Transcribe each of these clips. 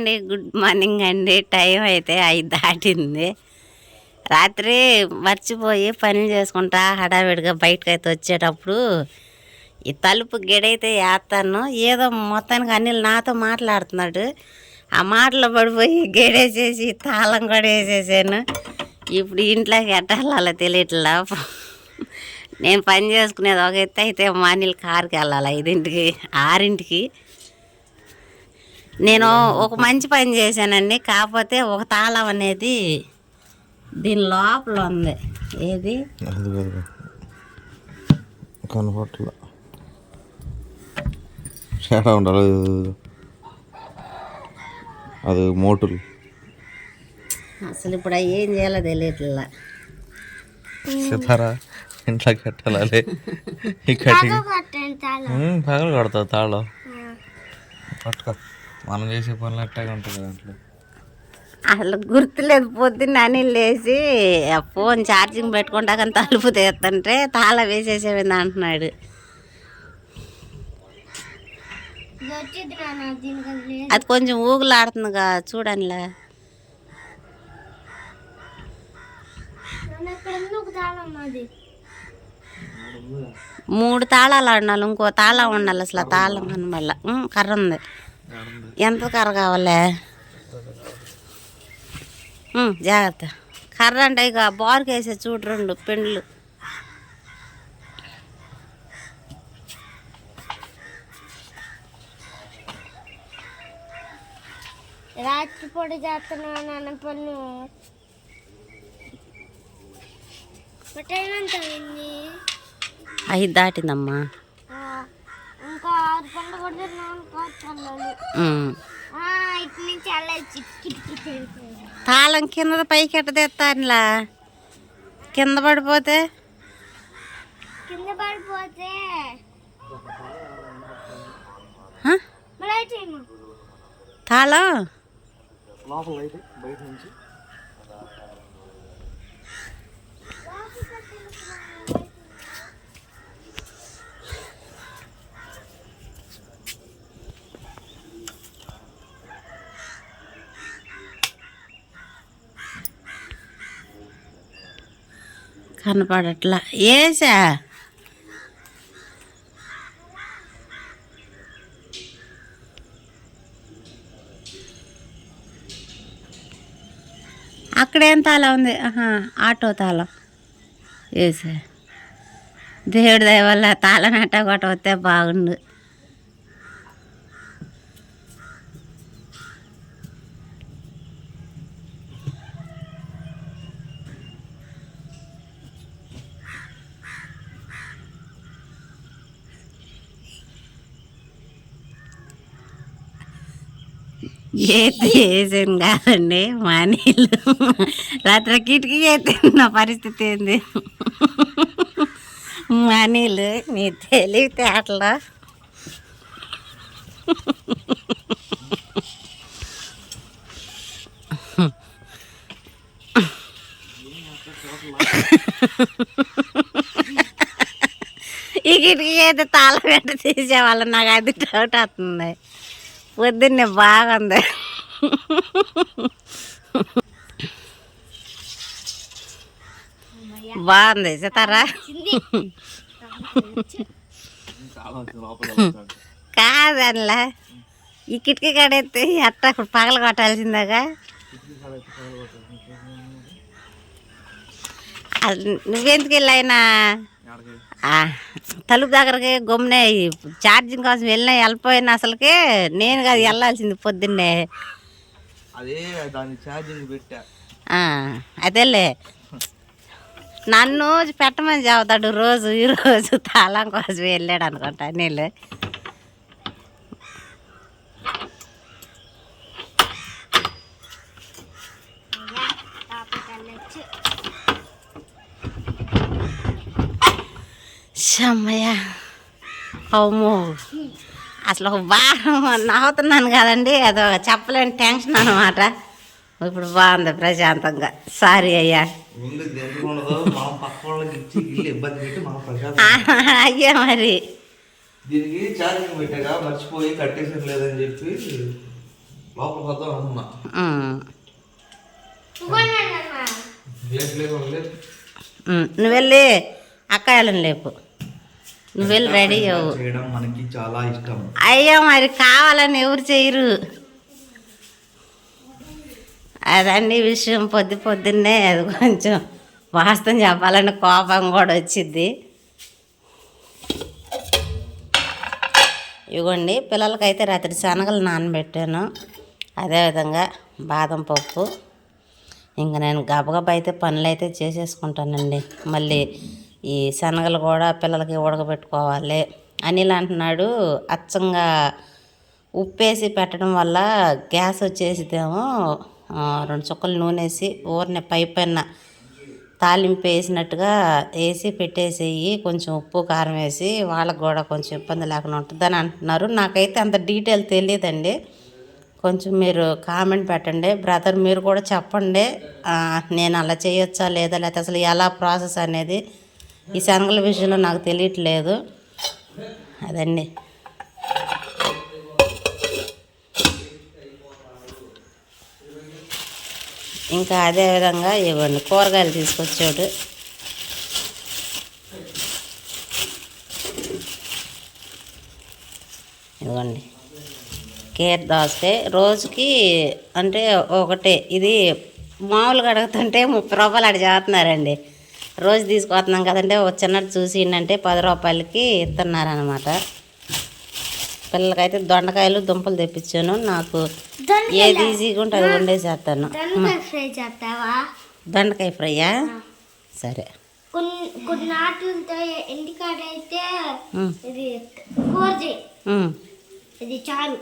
అండి, good morning అండి. Time అయితే 5 దాటింది. రాత్రి మర్చిపోయి పనులు చేసుకుంటా హడావిడిగా బయటకు అయితే వచ్చేటప్పుడు ఈ తలుపు గెడైతే వేస్తాను, ఏదో మొత్తానికి అనిల్ నాతో మాట్లాడుతున్నాడు. ఆ మాటలో పడిపోయి గెడేసేసి తాళం కూడా వేసేసాను. ఇప్పుడు ఇంట్లోకి ఎట్టాలో తెలియట్లా. నేను పని చేసుకునేది ఒక ఎత్తు అయితే మా అనిల్ కారుకి వెళ్ళాలి 5ంటికి 6ంటికి. నేను ఒక మంచి పని చేశానండి, కాకపోతే ఒక తాళం అనేది దీని లోపల ఉంది. ఏది కనపట్ల చాలా ఉండాలి, అది మోటులు. అసలు ఇప్పుడు ఏం చేయాలో తెలియట్లా. సితారా ఇంట్లో కట్టాలి, ఇక్కడికి పగలు కొడతావు తాళం పట్టుకో. మనం చేసే పనులు అట్టాగా ఉంటుంది దాంట్లో. అసలు గుర్తులేదు. పొద్దున్న అని లేచి ఫోన్ ఛార్జింగ్ పెట్టుకుంటా కానీ తలుపు తీస్తుంటే తాళం వేసేసేవింది అంటున్నాడు. అది కొంచెం ఊగులాడుతుందిగా చూడండిలే. మూడు తాళాలు ఆడినాలి, ఇంకో తాళం ఉండాలి. అసలు ఆ తాళం కనబడాల. కర్ర ఉంది. ఎంత కర్ర కావాలే? జాగ్రత్త. కర్ర అంటే ఇక బార్కి వేసే చూడు 2 పెండ్లు. రాత్రిపూట చేస్తున్నాను పన్ను. 5 దాటిందమ్మా. ఇంకా 6 పండు కొడితే తాళం కింద పైకి ఎట్ట తెస్తానులా. కింద పడిపోతే తాళం కనపడట్లా. ఏసా అక్కడేం తాళం ఉంది? ఆటో తాళం వేసా. దేవుడి దయ వల్ల తాళం అట్ట కొట్ట వస్తే బాగుండు. వేసాను కాదండి, మా నీళ్ళు రాత్రి కిటికీ అయితే నా పరిస్థితి ఏంది? మా నీళ్ళు నీ తెలివితే అట్లా. ఈ కిటికీ అయితే తాళం పెట్టి తీసేవాళ్ళం. నాకు అది డౌట్ వస్తుంది. పొద్దున్నే బాగుంది. బాగుంది సితారా. కాదనిలా ఈ కిటికీ కాడైతే అట్ట పగల కొట్టాల్సిందాగా. నువ్వెందుకు వెళ్ళాయినా తలుపు దగ్గరకి గమ్మునే ఛార్జింగ్ కోసం వెళ్ళిపోయినా అసలుకి నేను కాదు వెళ్ళాల్సింది పొద్దున్నే. అదేలే నన్ను పెట్టమని చెబుతాడు రోజు. ఈరోజు తాళం కోసం వెళ్ళాడు అనుకుంటా నీళ్ళు. అమ్మయ్య అమ్మో, అసలు ఒక బాగా నవ్వుతున్నాను కదండి, అదో చెప్పలేని టెన్షన్ అనమాట. ఇప్పుడు బాగుంది ప్రశాంతంగా. సారీ అయ్యా. అయ్యా మరి దీనికి ఛార్జింగ్ పెట్టాగా మర్చిపోయి కట్టేసిన లేదని చెప్పి లోపల వద్దాం అనుకున్నా. నువ్వు వెళ్ళి అక్కాయలను లేపు, నువ్వు వెళ్ళి రెడీ అవ్వు. చేయడం మనకి చాలా ఇష్టం. అయ్యో మరి కావాలని ఎవరు చేయరు. అదండి విషయం. పొద్దున్నే అది కొంచెం వాస్తవం చెప్పాలని కోపం కూడా వచ్చింది. ఇవ్వండి, పిల్లలకైతే రాత్రి శనగలు నానబెట్టాను, అదేవిధంగా బాదం పప్పు. ఇంకా నేను గబగబా అయితే పనులు అయితే చేసేసుకుంటానండి. మళ్ళీ ఈ శనగలు కూడా పిల్లలకి ఉడకబెట్టుకోవాలి. అనిల్ అంటున్నాడు అచ్చంగా ఉప్పేసి పెట్టడం వల్ల గ్యాస్ వచ్చేసిదేమో, 2 చుక్కలు నూనె వేసి ఊరిని పైన తాలింపు వేసినట్టుగా వేసి పెట్టేసేయి, కొంచెం ఉప్పు కారం వేసి, వాళ్ళకు కూడా కొంచెం ఇబ్బంది లేకుండా ఉంటుందని అంటున్నారు. నాకైతే అంత డీటెయిల్ తెలియదండి, కొంచెం మీరు కామెంట్ పెట్టండి. బ్రదర్ మీరు కూడా చెప్పండి, నేను అలా చేయొచ్చా లేదా, లేకపోతే అసలు ఎలా ప్రాసెస్ అనేది ఈ శనగల విషయంలో నాకు తెలియట్లేదు. అదండి. ఇంకా అదేవిధంగా ఇవ్వండి కూరగాయలు తీసుకొచ్చాడు. ఇవ్వండి కేర్ దోసకాయ రోజుకి అంటే ఒకటే. ఇది మామూలుగా అడుగుతుంటే 30 రూపాయలు అడి చేస్తున్నారండి. రోజు తీసుకొస్తున్నాం కదంటే ఒక చిన్నది చూసి అంటే 10 రూపాయలకి ఇస్తున్నారనమాట. పిల్లలకైతే దొండకాయలు దుంపలు తెప్పించాను. నాకు ఏది ఈజీగా ఉంటే అది వండేసేస్తాను. దొండకాయ ఫ్రైయా? సరే. కొన్ని ఆటలతో ఇంటికాడైతే ఇది ఇది చారు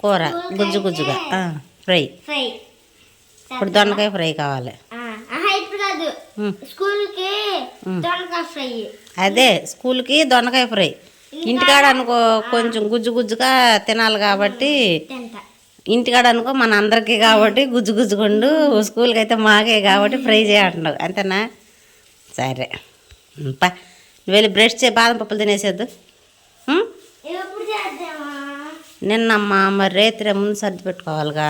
కూర గుజ్జు గుజ్జుగా ఫ్రై. ఇప్పుడు దొండకాయ ఫ్రై కావాలి. అదే స్కూల్కి దొండకాయ ఫ్రై. ఇంటికాడ అనుకో కొంచెం గుజ్జు గుజ్జుగా తినాలి కాబట్టి, ఇంటికాడ అనుకో మన అందరికీ కాబట్టి గుజ్జు గుజ్జుకుండు, స్కూల్కి అయితే మాకే కాబట్టి ఫ్రై చేయంటున్నావు అంతేనా? సరే నువ్వు వెళ్ళి బ్రష్ చేయి, బాదం పప్పులు తినేసేద్దు. నిన్నమ్మా మరి రేత్రి ముందు సర్ది పెట్టుకోవాలిగా.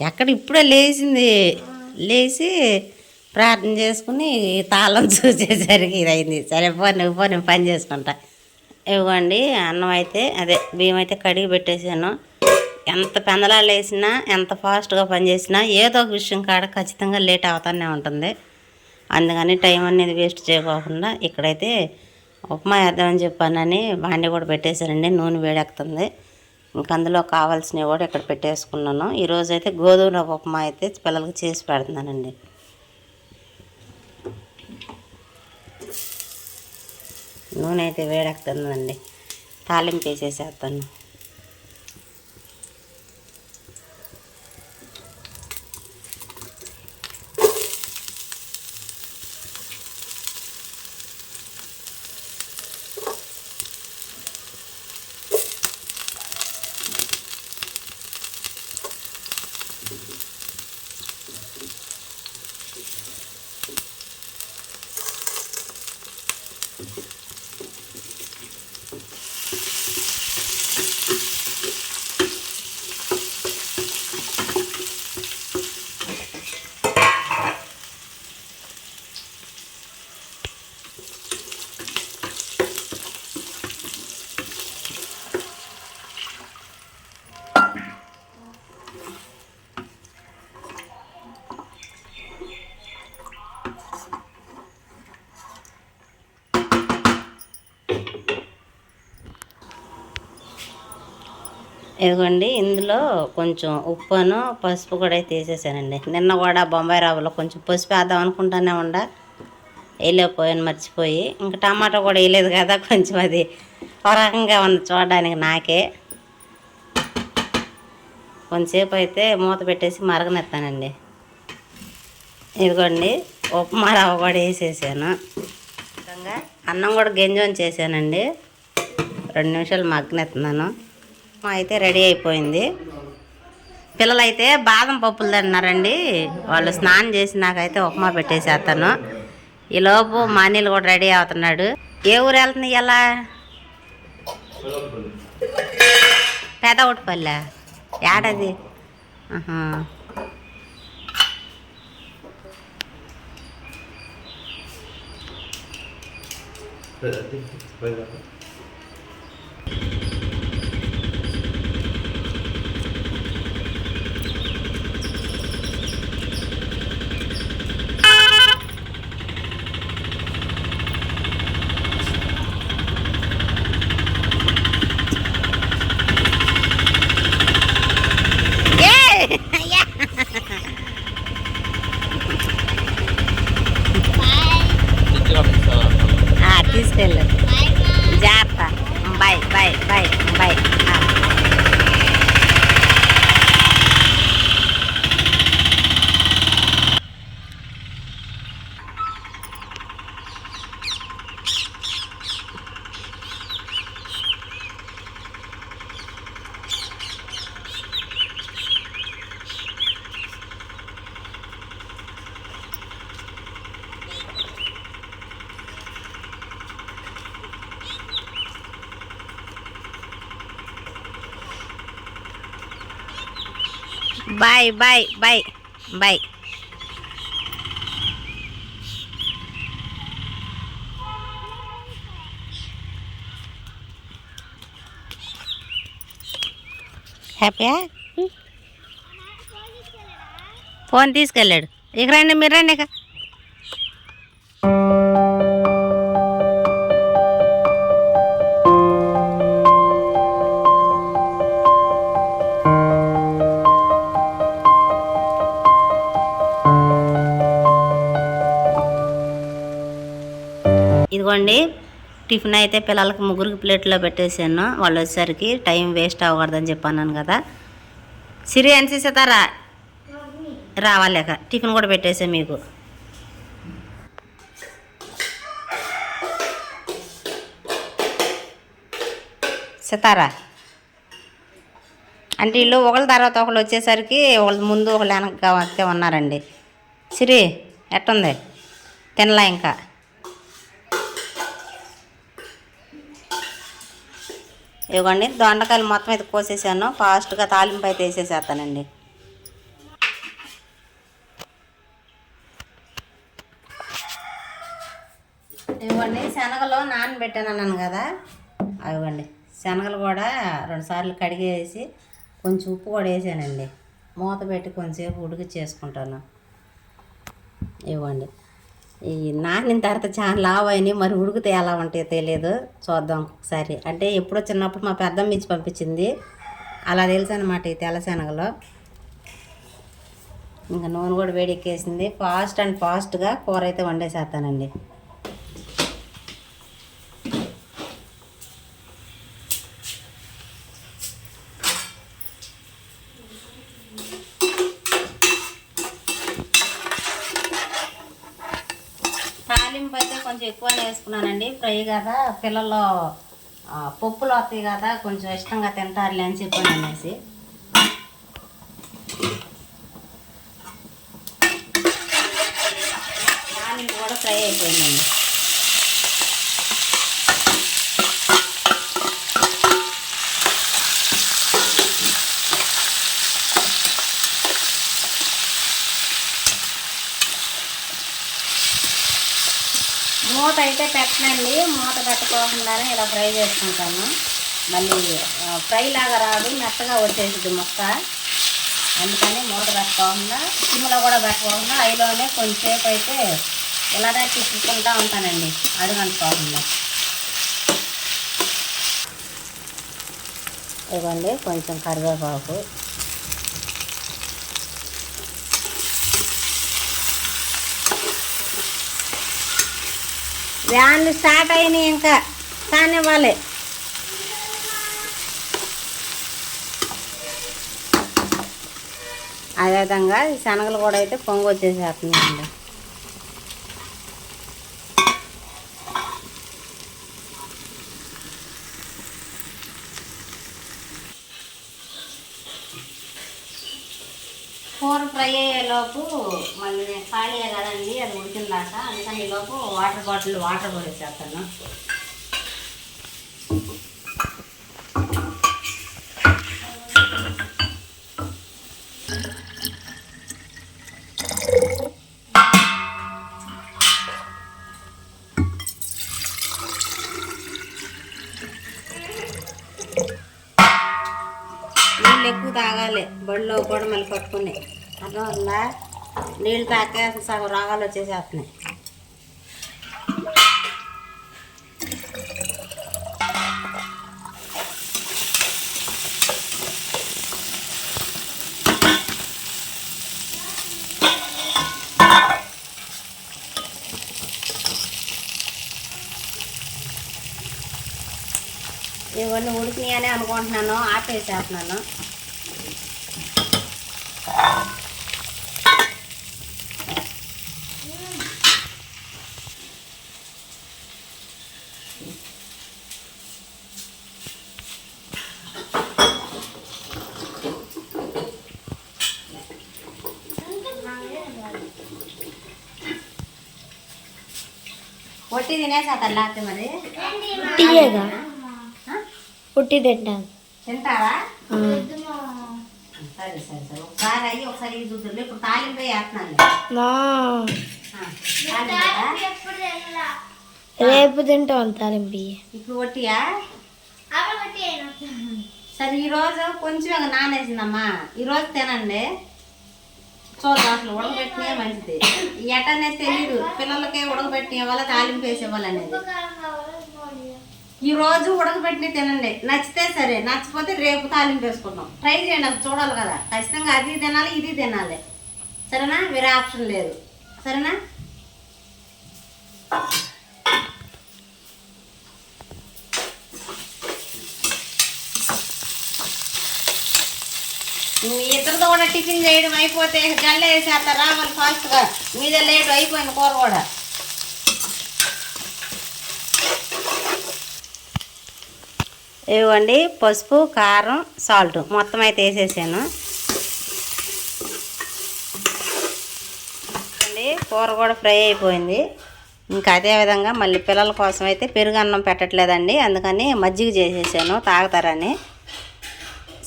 ఎక్కడ ఇప్పుడే లేచి ప్రార్థన చేసుకుని తాళం చూసేసరికి ఇది అయింది. సరే నువ్వు నేను పని చేసుకుంటా. ఇవ్వండి అన్నం అయితే అదే బియ్యం అయితే కడిగి పెట్టేసాను. ఎంత పెందలాలు వేసినా ఎంత ఫాస్ట్గా పని చేసినా ఏదో ఒక విషయం కాడ ఖచ్చితంగా లేట్ అవుతానే ఉంటుంది. అందుకని టైం అనేది వేస్ట్ చేయకోకుండా ఇక్కడైతే ఉప్మా వేద్దామని చెప్పానని బాండి కూడా పెట్టేశానండి. నూనె వేడెక్కుతుంది. ఇంక అందులో కావాల్సినవి కూడా ఇక్కడ పెట్టేసుకున్నాను. ఈరోజు అయితే గోధుమ రవ్వ ఉప్మా అయితే పిల్లలకి చేసి పెడుతున్నానండి. నూనె అయితే వేడెక్కుతుందండి, తాలింపు వేసేసేస్తాను. ఇదిగోండి ఇందులో కొంచెం ఉప్పును పసుపు కూడా అయితే వేసేసానండి. నిన్న కూడా బొంబాయి రవ్వలో కొంచెం పసుపు వేద్దాం అనుకుంటానే వేయలేకపోయాను, మర్చిపోయి. ఇంకా టమాటా కూడా వేయలేదు కదా, కొంచెం అది పొరకంగా ఉంది చూడడానికి నాకే. కొంచెంసేపు అయితే మూత పెట్టేసి మరగనెత్తానండి. ఇదిగోండి ఉప్మా రవ్వ కూడా వేసేసాను. అన్నం కూడా గెంజోని చేశానండి. 2 నిమిషాలు మగ్గనెత్తున్నాను. అయితే రెడీ అయిపోయింది. పిల్లలైతే బాదం పప్పులు తిన్నారండి. వాళ్ళు స్నానం చేసి నాకైతే ఉప్మా పెట్టేసేస్తాను. ఈలోపు మా అనిల్ కూడా రెడీ అవుతున్నాడు. ఏ ఊరు వెళ్తుంది ఇలా? పేదవుటిపల్లె ఏడది? ఆహా. తీసుకెళ్ళు, జాగ్రత్త. Bye bye bye bye. Bye bye bye bye. హ్యాపీయా? ఫోన్ తీసుకెళ్ళాడు. ఇక రండి, మీరు రండి. ఇక ఇదిగోండి, టిఫిన్ అయితే పిల్లలకి ముగ్గురికి ప్లేట్లో పెట్టేసాను. వాళ్ళు వచ్చేసరికి టైం వేస్ట్ అవ్వకూడదని చెప్పాను కదా. సిరి అనిసిస్తారా? రావాలేక టిఫిన్ కూడా పెట్టేసా మీకు. సితారా అంటే వీళ్ళు ఒకళ్ళ తర్వాత ఒకళ్ళు వచ్చేసరికి ఒకళ్ళ ముందు ఒకళ్ళు వెనక ఉన్నారండి. సిరి ఎట్టుంది? తినలా ఇంకా. ఇవ్వండి, దొండకాయలు మొత్తం అయితే కోసేసాను. ఫాస్ట్గా తాలింపు అయితే వేసేసేస్తానండి. ఇవ్వండి, శనగలు నానబెట్టాను అన్నాను కదా, ఇవ్వండి శనగలు కూడా 2 సార్లు కడిగేసి కొంచెం ఉప్పు కూడా వేసానండి. మూత పెట్టి కొంచెంసేపు ఉడికి చేసుకుంటాను. ఇవ్వండి, ఈ నానిన తర్వాత చాలా లావు అయినాయి. మరి ఉడికితే ఎలా ఉంటాయో తెలియదు, చూద్దాం ఒకసారి. అంటే ఎప్పుడో చిన్నప్పుడు మా పెద్దమ్మ ఇచ్చి పంపించింది, అలా తెలుసు అనమాట ఈ తెల్ల శనగలు. ఇంకా నూనె కూడా వేడెక్కేసింది. ఫాస్ట్గా కూర అయితే వండేసేస్తానండి. తాలింపు అయితే కొంచెం ఎక్కువనే వేసుకున్నానండి. ఫ్రై కదా, పిల్లలు పప్పులు వస్తాయి కదా, కొంచెం ఇష్టంగా తింటారులే అని చెప్పాను అనేసి. తాలింపు కూడా ఫ్రై అయిపోయిందండి. మూత అయితే పెట్టనండి, మూత పెట్టుకోకుండానే ఇలా ఫ్రై చేసుకుంటాను. మళ్ళీ ఫ్రై లాగా రాదు, మెత్తగా వచ్చేసింది మొక్క. అందుకని మూత పెట్టుకోకుండా, సిమ్లో కూడా పెట్టుకోకుండా ఐలోనే కొంచెంసేపు అయితే ఇలానే తిప్పుకుంటూ ఉంటానండి, అడుగంటుకోకుండా. ఇవ్వండి కొంచెం కరివేపాకు, వ్యాన్లు స్టార్ట్ అయినాయి, ఇంకా కానివ్వాలి. అదేవిధంగా ఈ శనగలు కూడా అయితే పొంగు వచ్చేసేస్తున్నాయండి. కూర ఫ్రై అయ్యేలోపు మళ్ళీ నేను ఖాళీయే కదండి, అది ఉడికిందాక. అందుకని ఈలోపు వాటర్ కూడా వేసేస్తాను. తాగాలి బడిలో కూడా మళ్ళీ పట్టుకుని అర్థమవుతుందా? నీళ్ళు తాకే అసలు సగం రోగాలు వచ్చేసేస్తున్నాయి. ఇవన్నీ ఉడికినాయని అనుకుంటున్నాను, ఆపేసేస్తున్నాను. పొట్టి తినేసేస్తారు లేకపోతే మరి పుట్టియేగా పుట్టి తింటాను. తింటారా? సరే సరే సరే, ఒకసారి అయ్యి ఒకసారి ఇవి చూద్దాం. ఇప్పుడు తాలింపు వేస్తున్నాను. రేపు తింటాం తాలింపు. ఇప్పుడు ఒట్టియా? సరే, ఈరోజు కొంచెం నానేసిందమ్మా, ఈరోజు తినండి. చూద్దాం అసలు ఉడకబెట్టినే మంచిది. ఎటనేది తెలీదు పిల్లలకి, ఉడకబెట్టిన వల్ల తాలింపు వేసేవాళ్ళనేది. ఈ రోజు ఉడకబెట్టిన తినండి, నచ్చితే సరే, నచ్చిపోతే రేపు తాలింపు వేసుకుంటాం. ట్రై చేయండి, అది చూడాలి కదా. ఖచ్చితంగా అది తినాలి, ఇది తినాలి. సరేనా? వేరే ఆప్షన్ లేదు. సరేనా? మీ ఇద్దరితో కూడా టిఫిన్ చేయడం అయిపోతే జల్లె వేసేస్తారా మళ్ళీ ఫాస్ట్గా. మీదే లేట్ అయిపోయింది కూర కూడా. ఇవ్వండి పసుపు, కారం, సాల్ట్ మొత్తం అయితే వేసేసాను. కూర కూడా ఫ్రై అయిపోయింది. ఇంకా అదేవిధంగా మళ్ళీ పిల్లల కోసం అయితే పెరుగు అన్నం పెట్టట్లేదండి, అందుకని మజ్జిగ చేసేసాను తాగుతారని.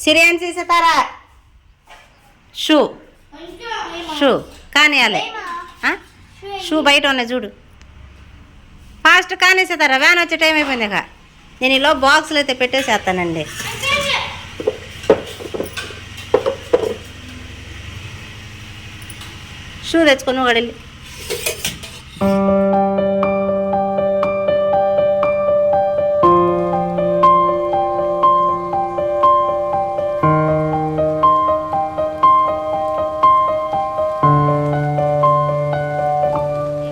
సిరియాన్ చేసేతారా? షూ షూ కానియాలి. షూ బయట ఉన్నాయి చూడు, ఫాస్ట్ కానేసేతారా? వ్యాన్ వచ్చే టైం అయిపోయింది. ఇక నేను ఇలా బాక్సులు అయితే పెట్టేసేస్తానండి. షూ తెచ్చుకొని కూడా వెళ్ళి.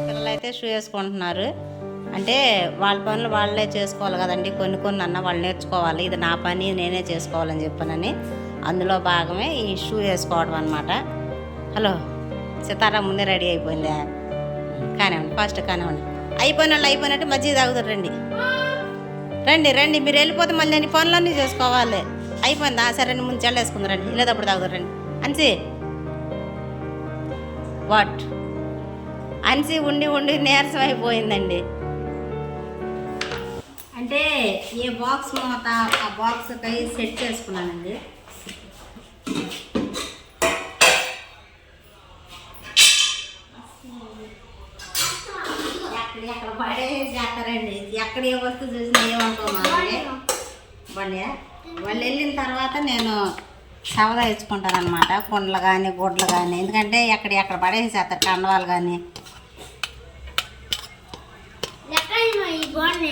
పిల్లలైతే షూ వేసుకుంటున్నారు. అంటే వాళ్ళ పనులు వాళ్ళే చేసుకోవాలి కదండి. కొన్ని కొన్ని అన్న వాళ్ళు నేర్చుకోవాలి. ఇది నా పని, నేనే చేసుకోవాలని చెప్పానని అందులో భాగమే ఈ షూ వేసుకోవడం అనమాట. హలో సితారా ముందే రెడీ అయిపోయిందా? కానివ్వండి, ఫాస్ట్ కానివ్వండి. అయిపోయిన వాళ్ళు అయిపోయినట్టు మజ్జిగ తాగుతారు. రండి రండి రండి, మీరు వెళ్ళిపోతే మళ్ళీ నేను పనులన్నీ చేసుకోవాలి. అయిపోయిందా? సరే ముందు చల్లేసుకుంది రండి, వెళ్ళేటప్పుడు తాగుతారు. రండి అన్సి. వాట్ అన్సి ఉండి ఉండి నీరసం అయిపోయిందండి. అంటే ఏ బాక్స్ మూత ఆ బాక్స్కి సెట్ చేసుకున్నానండి. ఎక్కడ పడేసి చేస్తారండి. ఎక్కడ ఏ వస్తువు చూసినా ఏమనుకోమాలి. వాళ్ళు వెళ్ళిన తర్వాత నేను సవదా ఇచ్చుకుంటాను అనమాట. కుండలు కానీ గుడ్లు కానీ, ఎందుకంటే ఎక్కడ పడేసి చేస్తారు కండవాళ్ళు కానీ.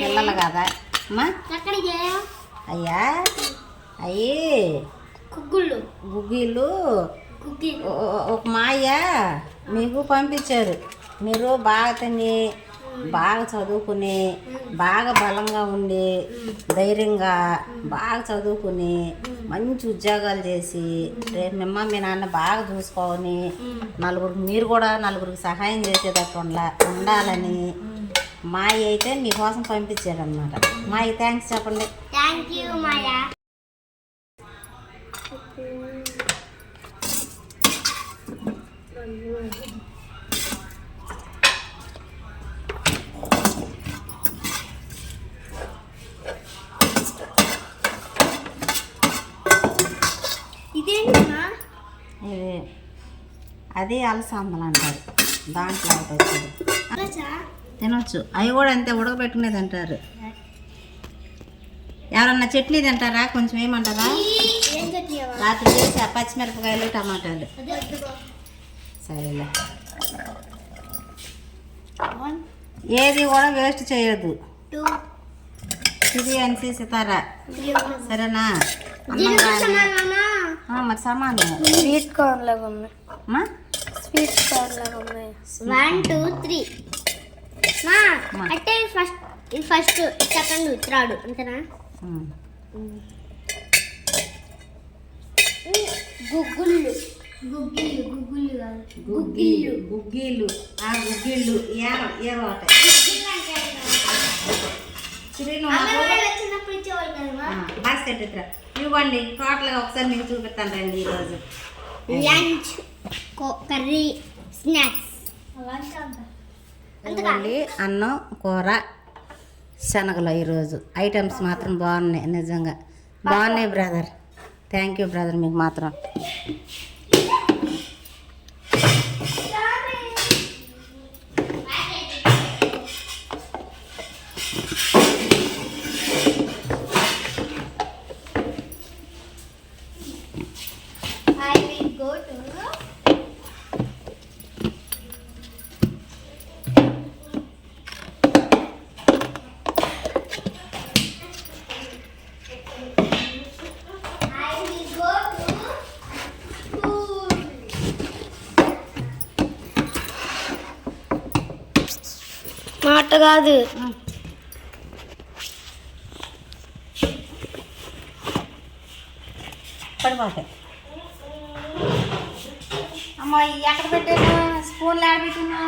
పిల్లలు కదా అమ్మా. అయ్యా అయ్యి గుగ్గిళ్ళు ఒక మాయ మీకు పంపించారు. మీరు బాగా తిని, బాగా చదువుకుని, బాగా బలంగా ఉండి, ధైర్యంగా బాగా చదువుకుని, మంచి ఉద్యోగాలు చేసి, రేపు మిమ్మ మీ నాన్న బాగా చూసుకొని నలుగురికి, మీరు కూడా నలుగురికి సహాయం చేసేటట్టు ఉండాలని మాయ అయితే మీకోసం పంపించాడు అనమాట. మాయ థ్యాంక్స్ చెప్పండి. థ్యాంక్ యూ మాయా. ఇదేంటమ్మా? ఇది అది అలసందలు అంటారు. దాంట్లో ఒకటి వచ్చింది, తినొచ్చు. అవి కూడా అంతే ఉడకబెట్టుకునేది అంటారు. ఎవరన్నా చట్నీ తింటారా? కొంచెం ఏమంటారా? రాత్రి చేసి పచ్చిమిరపకాయలు టమాటాలు. సరేలే, ఏది కూడా వేస్ట్ చేయొద్దు. ఇది అని సితారా, సరేనా? మరి సమానం. స్వీట్ కార్న్ లాగా ఉన్నాయి. స్వీట్ కార్న్ లాగా ఉన్నాయి. 1 2 3 అంటే ఫస్ట్ సెకండ్ థర్డ్ అంతేనా? గుగ్గిళ్ళు గుగ్గిళ్ళు బాస్కెట్ ఇవ్వండి. టోటల్గా ఒకసారి మీకు చూపిస్తాను రండి. ఈరోజు లంచ్ కర్రీ స్నాక్స్ ఇవ్వండి. అన్నం కూర శనగలు. ఈరోజు ఐటమ్స్ మాత్రం బాగున్నాయి, నిజంగా బాగున్నాయి బ్రదర్. థ్యాంక్ యూ బ్రదర్, మీకు మాత్రం. మాట కాదు, పడిపోతాయి. అమ్మ ఎక్కడ పెట్టాను? స్పూన్లు ఆడ పెట్టాను.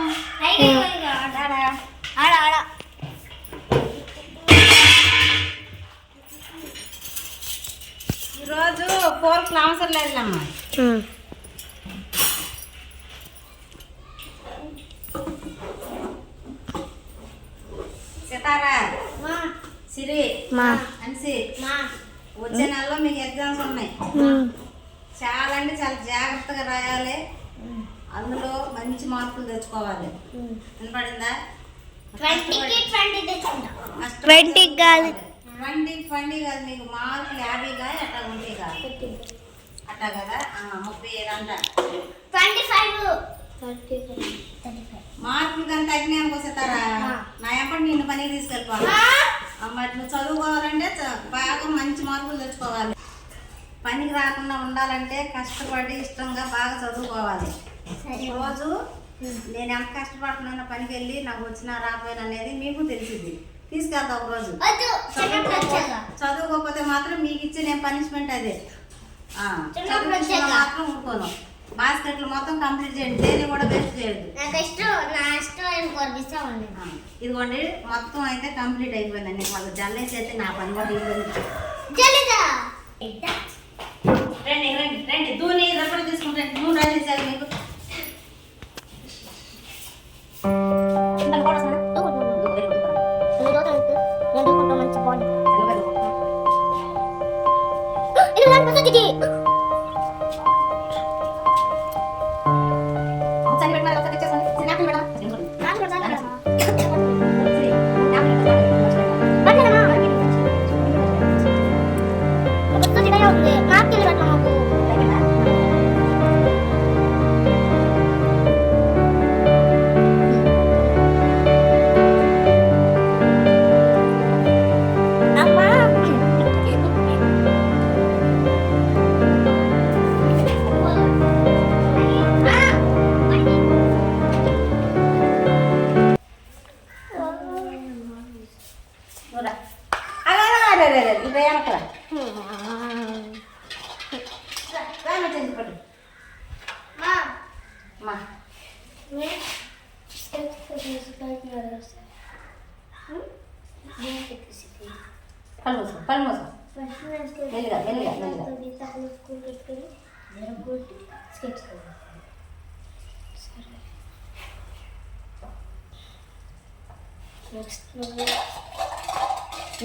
ఈరోజు ఫోర్క్లు అవసరం లేదులమ్మా. సితారా, సిరి, అన్సి, వచ్చే నెలలో మీకు ఎగ్జామ్స్ ఉన్నాయి. చాలా అంటే చాలా జాగ్రత్తగా రాయాలి. అందులో మంచి మార్కులు తెచ్చుకోవాలి. వినపడిందా? 20 కాదు, 20 కాదు, మీకు మార్కులు 50గా అట్లా ఉంటాయిగా. అట్టా కదా, 35 అంట. 35 మార్కులు కానీ తగ్గినాయని వస్తారా? నా ఎప్పటి నిన్ను పనికి తీసుకెళ్ళిపోవాలి. మరి నువ్వు చదువుకోవాలంటే బాగా మంచి మార్కులు తెచ్చుకోవాలి. పనికి రాకుండా ఉండాలంటే కష్టపడి ఇష్టంగా బాగా చదువుకోవాలి. రోజు నేను ఎంత కష్టపడుతున్నానో పనికి వెళ్ళి నాకు వచ్చినా రాకపోయినా అనేది మీకు తెలిసింది. తీసుకెళ్తా ఒక రోజు. చదువుకోకపోతే మాత్రం మీకు ఇచ్చే నేను పనిష్మెంట్ అదే. చదువు మాత్రం ఊరుకోను. బాస్కెట్లు మొత్తం కంప్లీట్ చేయండి, దేన్ని కూడా వేస్ట్ చేయద్దు. ఇదిగోండి, మొత్తం అయితే కంప్లీట్ అయిపోయిందండి. వాళ్ళు జల్లేసి అయితే నా పని కూడా రండి రండి రండి. దూని రబ్బడి తీసుకుంటాను. నూనె రాసేసారు మీకు. మెల్లిగా మెల్లిగా మెల్లిగా.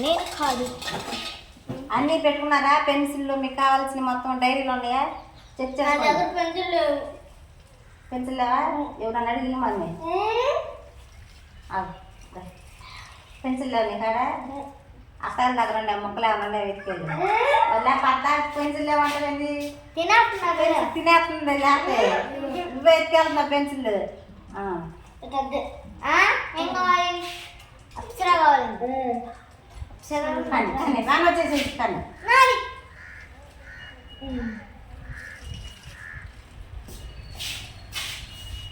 నేను కాదు, అన్నీ పెట్టుకున్నారా? పెన్సిల్ మీకు కావాల్సిన మొత్తం డైరీలో ఉన్నాయా? చెక్ చేసుకోండి. పెన్సిల్ లేవా? ఎవరన్నా అడిగిన మమ్మీ పెన్సిల్ లేవు నీ కాడ? అసలు దగ్గర ఉండే ముక్కలు ఏమన్నా వెతికెళ్ళి పద్దాకి పెన్సిల్ ఏమంటారండి తినేస్తుంది లేకపోతే నువ్వే ఎత్తుకెళ్తున్నా పెన్సిల్ అప్సరా కావాలండి నాన్న వచ్చేసి కానీ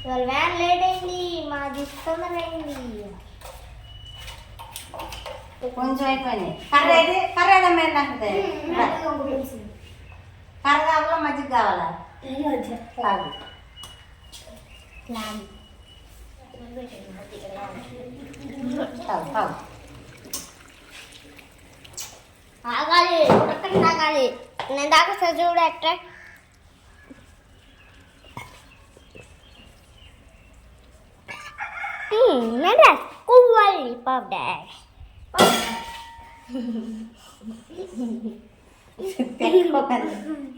ఇవాళ వ్యాన్ లేట్ అయింది మాది తొందరైంది కొంచెం అయిపోయింది కర్రీ అయితే కర్రీ ఏదమ్మా ఏంటంటే కర్రీ కావాలా మజ్జిగ కావాలా తాగు. తాగు, తాగు. ఆగాలి ఉడకని తాగాలి నేను దాకా చూడు ఎట్లా కువ్వాలి పౌడర్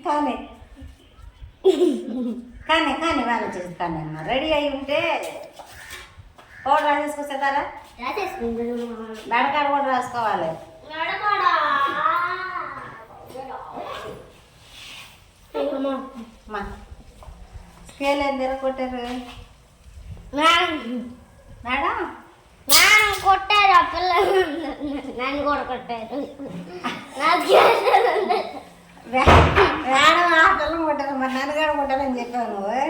కానీ కానీ కానీ వాళ్ళు చేసి కానీ అమ్మ రెడీ అయి ఉంటే పౌడర్ తీసుకొచ్చేదారా బెడకాడ కూడా రాసుకోవాలి అమ్మా స్కేల్ ఏం తిరగొట్టారు మేడం కొట్టారు ఆ పిల్లలు నన్ను కూడా కొట్టారు మేడం ఆ పిల్లలు కొట్టారు మరి నన్ను కూడా కొట్టారని చెప్పావు నువ్వు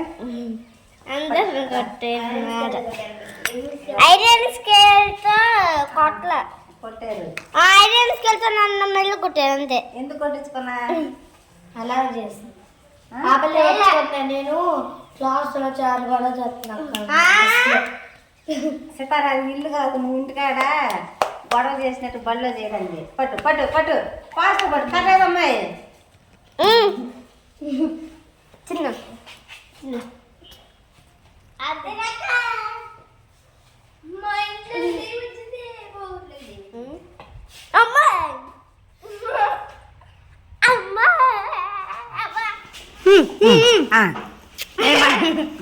అందరు కొట్టారు ఐరన్ స్కేల్తో కొట్ల కొట్టారు ఐరన్ స్కేల్తో నన్ను మెల్లు కొట్టారు అంతే ఎందుకు కొట్టించుకున్నా అలా చేసి ఆ పిల్ల నేను క్లాస్లో చారు కూడా చెప్తున్నాను సితారా అది ఇల్లు కాదు నువ్వు ఇంటికాడ గొడవ చేసినట్టు బడిలో చేయడండి పట్టు పట్టు పట్టు ఫాస్ట్ పట్టు కర్రేదమ్మాయి చిన్న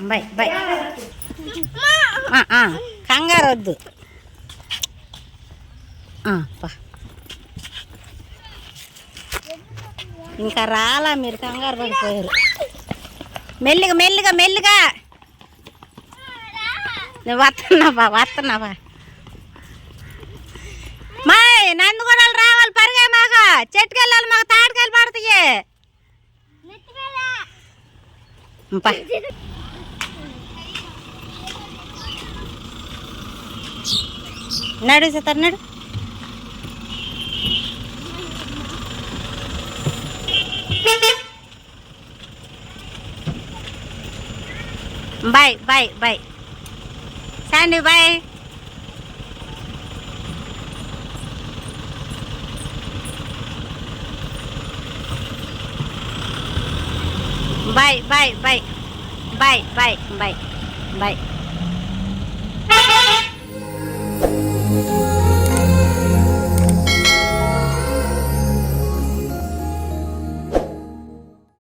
బై బై కంగారు వద్దు ఇంకా రాలా మీరు కంగారు పడిపోయారు మెల్లిగా మెల్లిగా మెల్లిగా నువ్వు వస్తున్నావా మా నందుగొండలు రావాలి పరిగా మాగా చెట్టుకెళ్ళాలి మాకు తాటికాయలు పడతాయి నడు సీతారు నడు bye bye bye Sandy bye bye bye bye bye bye bye bye